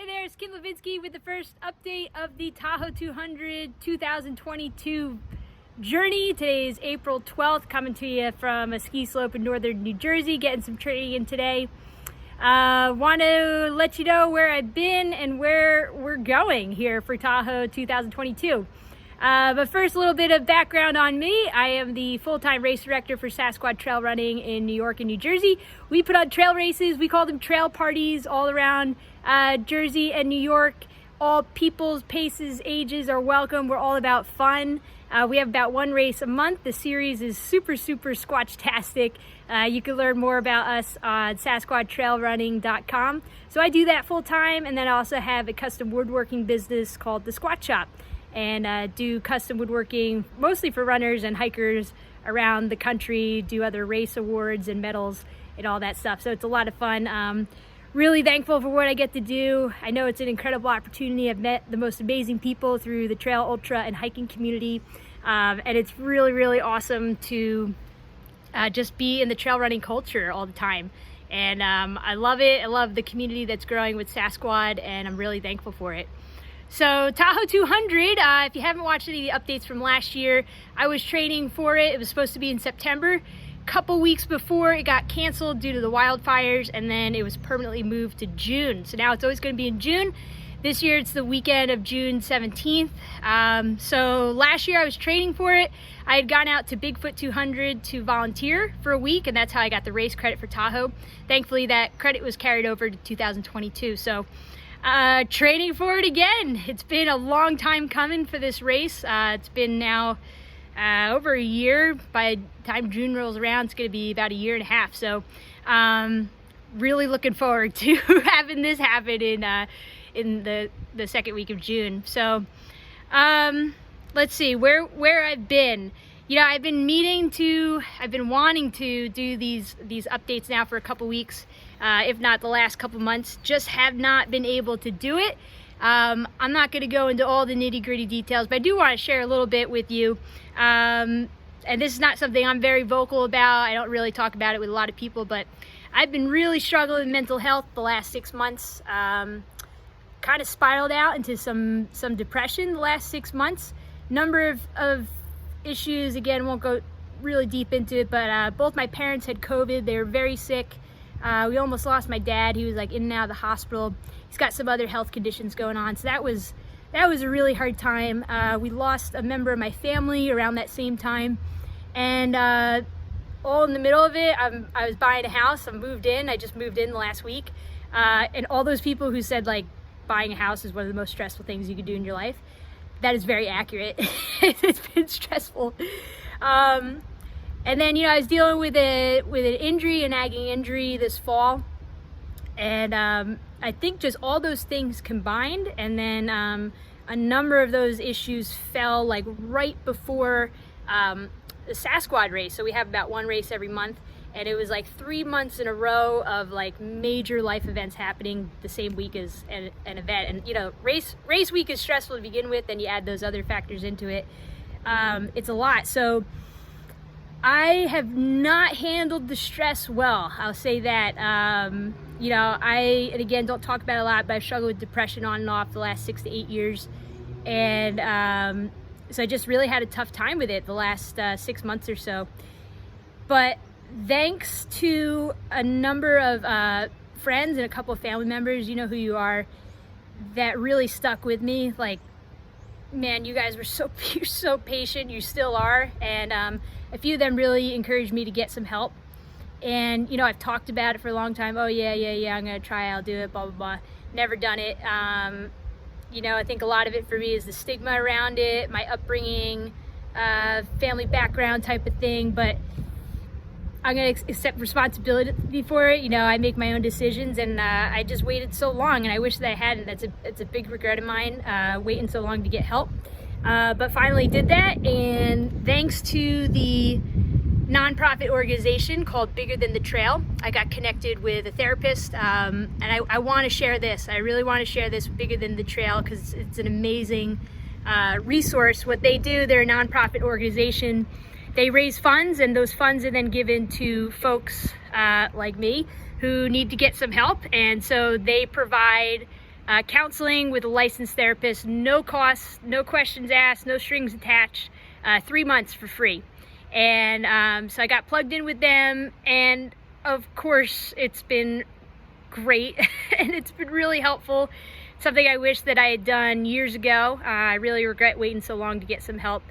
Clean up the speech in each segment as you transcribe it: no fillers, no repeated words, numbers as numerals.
Hey there, it's Kim Levinsky with the first update of the Tahoe 200 2022 journey. Today is April 12th, coming to you from a ski slope in northern New Jersey, getting some training in today. Want to let you know where I've been and where we're going here for Tahoe 2022. But first, a little bit of background on me. I am the full-time race director for Sassquad Trail Running in New York and New Jersey. We put on trail races. We call them trail parties all around Jersey and New York. All peoples, paces, ages are welcome. We're all about fun. We have about one race a month. The series is super squatch-tastic. You can learn more about us on sassquadtrailrunning.com. So I do that full-time, and then I also have a custom woodworking business called the Squatch Shop, and do custom woodworking mostly for runners and hikers around the country, do other race awards and medals and all that stuff. So it's a lot of fun. Really thankful for what I get to do. I know it's an incredible opportunity. I've met the most amazing people through the trail, ultra, and hiking community. And it's really awesome to just be in the trail running culture all the time. And I love it. I love the community that's growing with Sassquad, and I'm really thankful for it. So Tahoe 200, if you haven't watched any of the updates from last year, I was training for it. It was supposed to be in September. Couple weeks before, it got canceled due to the wildfires, and then it was permanently moved to June. So now it's always going to be in June. This year it's the weekend of June 17th. So last year I was training for it. I had gone out to Bigfoot 200 to volunteer for a week, and that's how I got the race credit for Tahoe. Thankfully that credit was carried over to 2022. So training for it again. It's been a long time coming for this race. It's been now over a year. By the time June rolls around, it's going to be about a year and a half. So really looking forward to having this happen in the second week of June. So let's see where I've been. You know, I've been wanting to do these updates now for a couple weeks, if not the last couple months. Just have not been able to do it. I'm not going to go into all the nitty-gritty details, but I do want to share a little bit with you. And this is not something I'm very vocal about. I don't really talk about it with a lot of people, but I've been really struggling with mental health the last 6 months. Kind of spiraled out into some depression the last 6 months. Number of issues, again, won't go really deep into it, but both my parents had COVID. They were very sick. We almost lost my dad. He was like in and out of the hospital. He's got some other health conditions going on. So that was a really hard time. We lost a member of my family around that same time. And all in the middle of it, I was buying a house. I moved in. I just moved in the last week. And all those people who said like buying a house is one of the most stressful things you could do in your life, that is very accurate. It's been stressful. And then, you know, I was dealing with an injury, a nagging injury this fall. And I think just all those things combined, and then a number of those issues fell like right before the Sassquad race. So we have about one race every month, and it was like 3 months in a row of like major life events happening the same week as an event. And you know, race week is stressful to begin with, then you add those other factors into it. It's a lot. So I have not handled the stress well, I'll say that. You know, and again, don't talk about it a lot, but I've struggled with depression on and off the last 6 to 8 years. And so I just really had a tough time with it the last 6 months or so. But thanks to a number of friends and a couple of family members, you know who you are, that really stuck with me. Like, man, you guys were you're so patient, you still are. And a few of them really encouraged me to get some help. And, you know, I've talked about it for a long time. Oh, yeah, I'm going to try, I'll do it, blah, blah, blah. Never done it. You know, I think a lot of it for me is the stigma around it, my upbringing, family background type of thing. But I'm going to accept responsibility for it. You know, I make my own decisions, and I just waited so long, and I wish that I hadn't. It's a big regret of mine, waiting so long to get help. But finally did that, and thanks to the nonprofit organization called Bigger Than the Trail, I got connected with a therapist, and I want to share this. I really want to share this with Bigger Than the Trail because it's an amazing resource. What they do, they're a nonprofit organization. They raise funds, and those funds are then given to folks like me who need to get some help, and so they provide counseling with a licensed therapist, no costs, no questions asked, no strings attached, 3 months for free. And so I got plugged in with them, and of course it's been great and it's been really helpful. Something I wish that I had done years ago. I really regret waiting so long to get some help.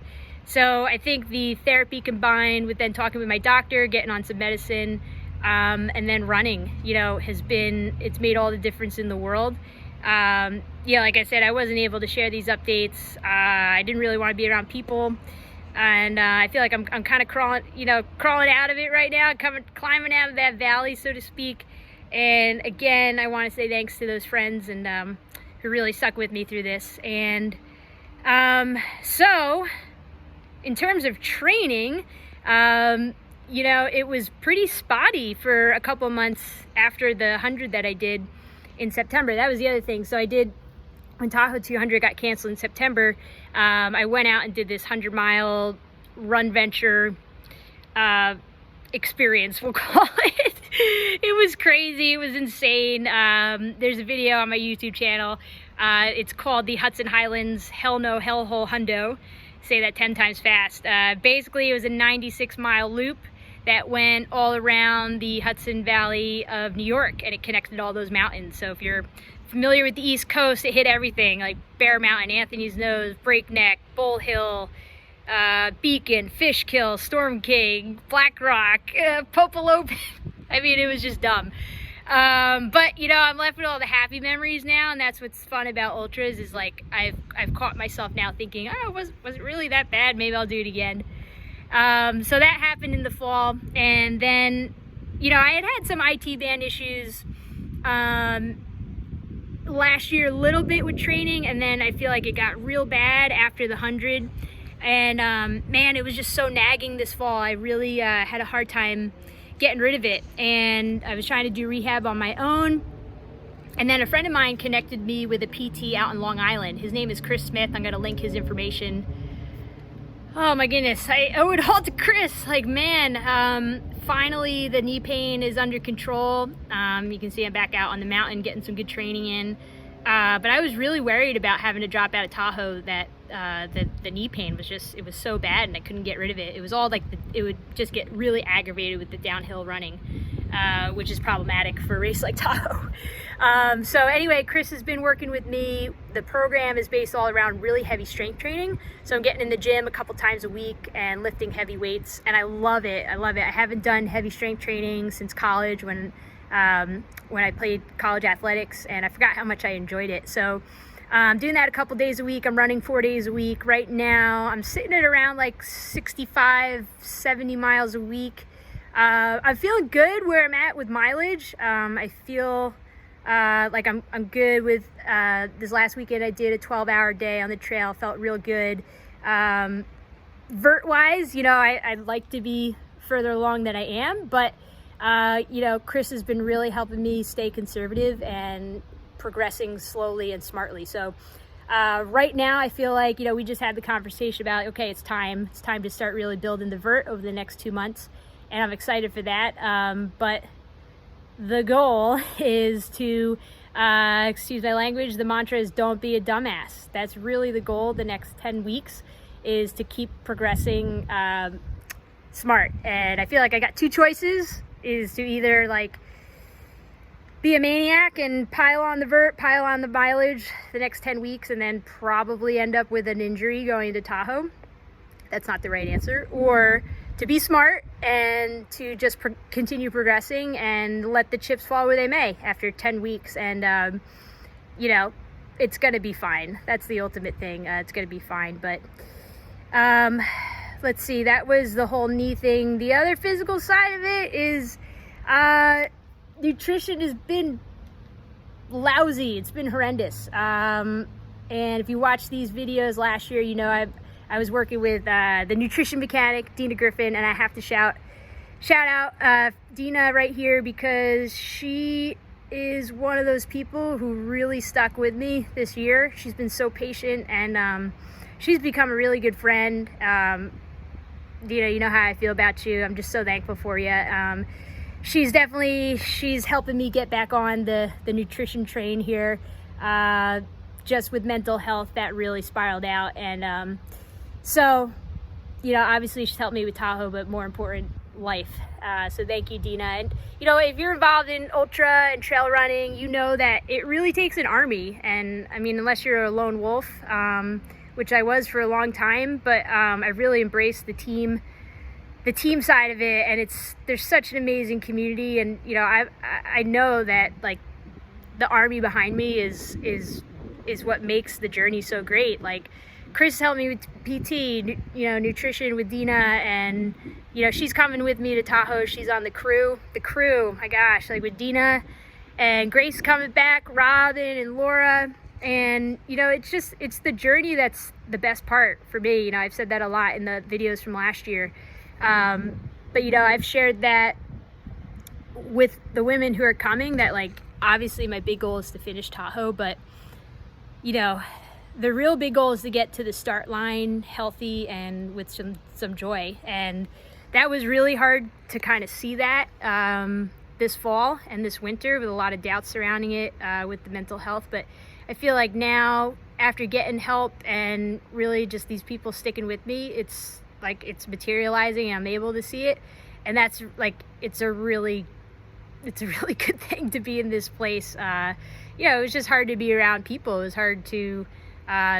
So I think the therapy combined with then talking with my doctor, getting on some medicine, and then running, you know, it's made all the difference in the world. Yeah, like I said, I wasn't able to share these updates. I didn't really want to be around people, and I feel like I'm kind of crawling out of it right now, climbing out of that valley, so to speak. And again, I want to say thanks to those friends and who really stuck with me through this. And so in terms of training, you know, it was pretty spotty for a couple months after the 100 that I did in September. That was the other thing. So I did, when Tahoe 200 got canceled in September, I went out and did this 100-mile run venture experience, we'll call it. It was crazy. It was insane. There's a video on my YouTube channel. It's called the Hudson Highlands Hell No Hellhole Hundo. Say that 10 times fast. Basically, it was a 96-mile loop that went all around the Hudson Valley of New York, and it connected all those mountains. So if you're familiar with the East Coast, it hit everything, like Bear Mountain, Anthony's Nose, Breakneck, Bull Hill, Beacon, Fishkill, Storm King, Black Rock, Popolope. I mean, it was just dumb. But you know, I'm left with all the happy memories now, and that's what's fun about ultras, is like I've caught myself now thinking, oh, was it really that bad? Maybe I'll do it again. So that happened in the fall, and then, you know, I had some IT band issues last year a little bit with training, and then I feel like it got real bad after the 100. And man, it was just so nagging this fall. I really had a hard time getting rid of it, and I was trying to do rehab on my own. And then a friend of mine connected me with a PT out in Long Island. His name is Chris Smith. I'm gonna link his information. Oh my goodness, I owe it all to Chris. Like, man, finally the knee pain is under control. You can see I'm back out on the mountain getting some good training in. But I was really worried about having to drop out of Tahoe, that the knee pain was just, it was so bad and I couldn't get rid of it. It was all like, it would just get really aggravated with the downhill running, which is problematic for a race like Tahoe. So anyway, Chris has been working with me. The program is based all around really heavy strength training. So I'm getting in the gym a couple times a week and lifting heavy weights, and I love it. I love it. I haven't done heavy strength training since college when I played college athletics, and I forgot how much I enjoyed it. So I'm doing that a couple days a week. I'm running 4 days a week. Right now, I'm sitting at around like 65, 70 miles a week. I'm feeling good where I'm at with mileage. I feel like I'm good with this last weekend. I did a 12-hour day on the trail. Felt real good. Vert-wise, you know, I'd like to be further along than I am, but you know, Chris has been really helping me stay conservative and progressing slowly and smartly. So right now I feel like, you know, we just had the conversation about, okay, it's time to start really building the vert over the next 2 months, and I'm excited for that. But the goal is to, excuse my language, the mantra is don't be a dumbass. That's really the goal the next 10 weeks, is to keep progressing smart. And I feel like I got two choices, is to either like be a maniac and pile on the vert, pile on the mileage the next 10 weeks, and then probably end up with an injury going to Tahoe. That's not the right answer. Or to be smart and to just continue progressing and let the chips fall where they may after 10 weeks. And, you know, it's going to be fine. That's the ultimate thing. It's going to be fine. But let's see, that was the whole knee thing. The other physical side of it is nutrition has been lousy. It's been horrendous. And if you watched these videos last year, you know I was working with the nutrition mechanic, Dina Griffin, and I have to shout out Dina right here, because she is one of those people who really stuck with me this year. She's been so patient, and she's become a really good friend. Dina, you know how I feel about you. I'm just so thankful for you. She's helping me get back on the nutrition train here. just with mental health that really spiraled out. And so, you know, obviously she's helped me with Tahoe, but more important, life. So thank you, Dina. And you know, if you're involved in ultra and trail running, you know that it really takes an army. And I mean, unless you're a lone wolf, which I was for a long time, but I really embraced the team side of it. And there's such an amazing community. And you know, I know that like the army behind me is what makes the journey so great. Like Chris helped me with PT, you know, nutrition with Dina, and you know, she's coming with me to Tahoe. She's on the crew, my gosh, like with Dina and Grace coming back, Robin and Laura. And you know, it's the journey that's the best part for me. You know, I've said that a lot in the videos from last year. But you know, I've shared that with the women who are coming, that like, obviously my big goal is to finish Tahoe, but you know, the real big goal is to get to the start line healthy and with some joy. And that was really hard to kind of see that this fall and this winter, with a lot of doubts surrounding it with the mental health. But I feel like now, after getting help and really just these people sticking with me, it's like it's materializing and I'm able to see it. And that's like, it's a really good thing to be in this place. You know, it was just hard to be around people. It was hard to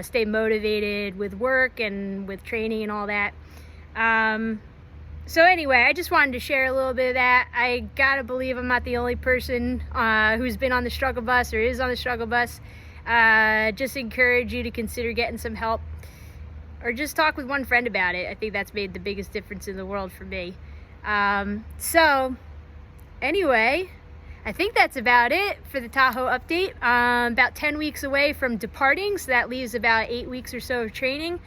stay motivated with work and with training and all that. So anyway, I just wanted to share a little bit of that. I gotta believe I'm not the only person who's been on the struggle bus or is on the struggle bus. Just encourage you to consider getting some help, or just talk with one friend about it. I think that's made the biggest difference in the world for me. So anyway, I think that's about it for the Tahoe update. About 10 weeks away from departing, so that leaves about 8 weeks or so of training.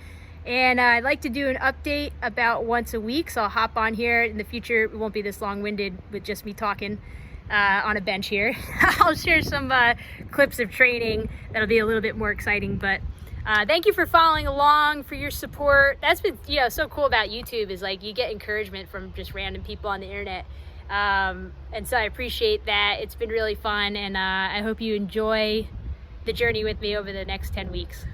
And I'd like to do an update about once a week, so I'll hop on here in the future. It won't be this long-winded with just me talking on a bench here. I'll share some clips of training that'll be a little bit more exciting. But thank you for following along, for your support. That's been, you know, so cool about YouTube, is like you get encouragement from just random people on the internet. And so I appreciate that. It's been really fun, and I hope you enjoy the journey with me over the next 10 weeks.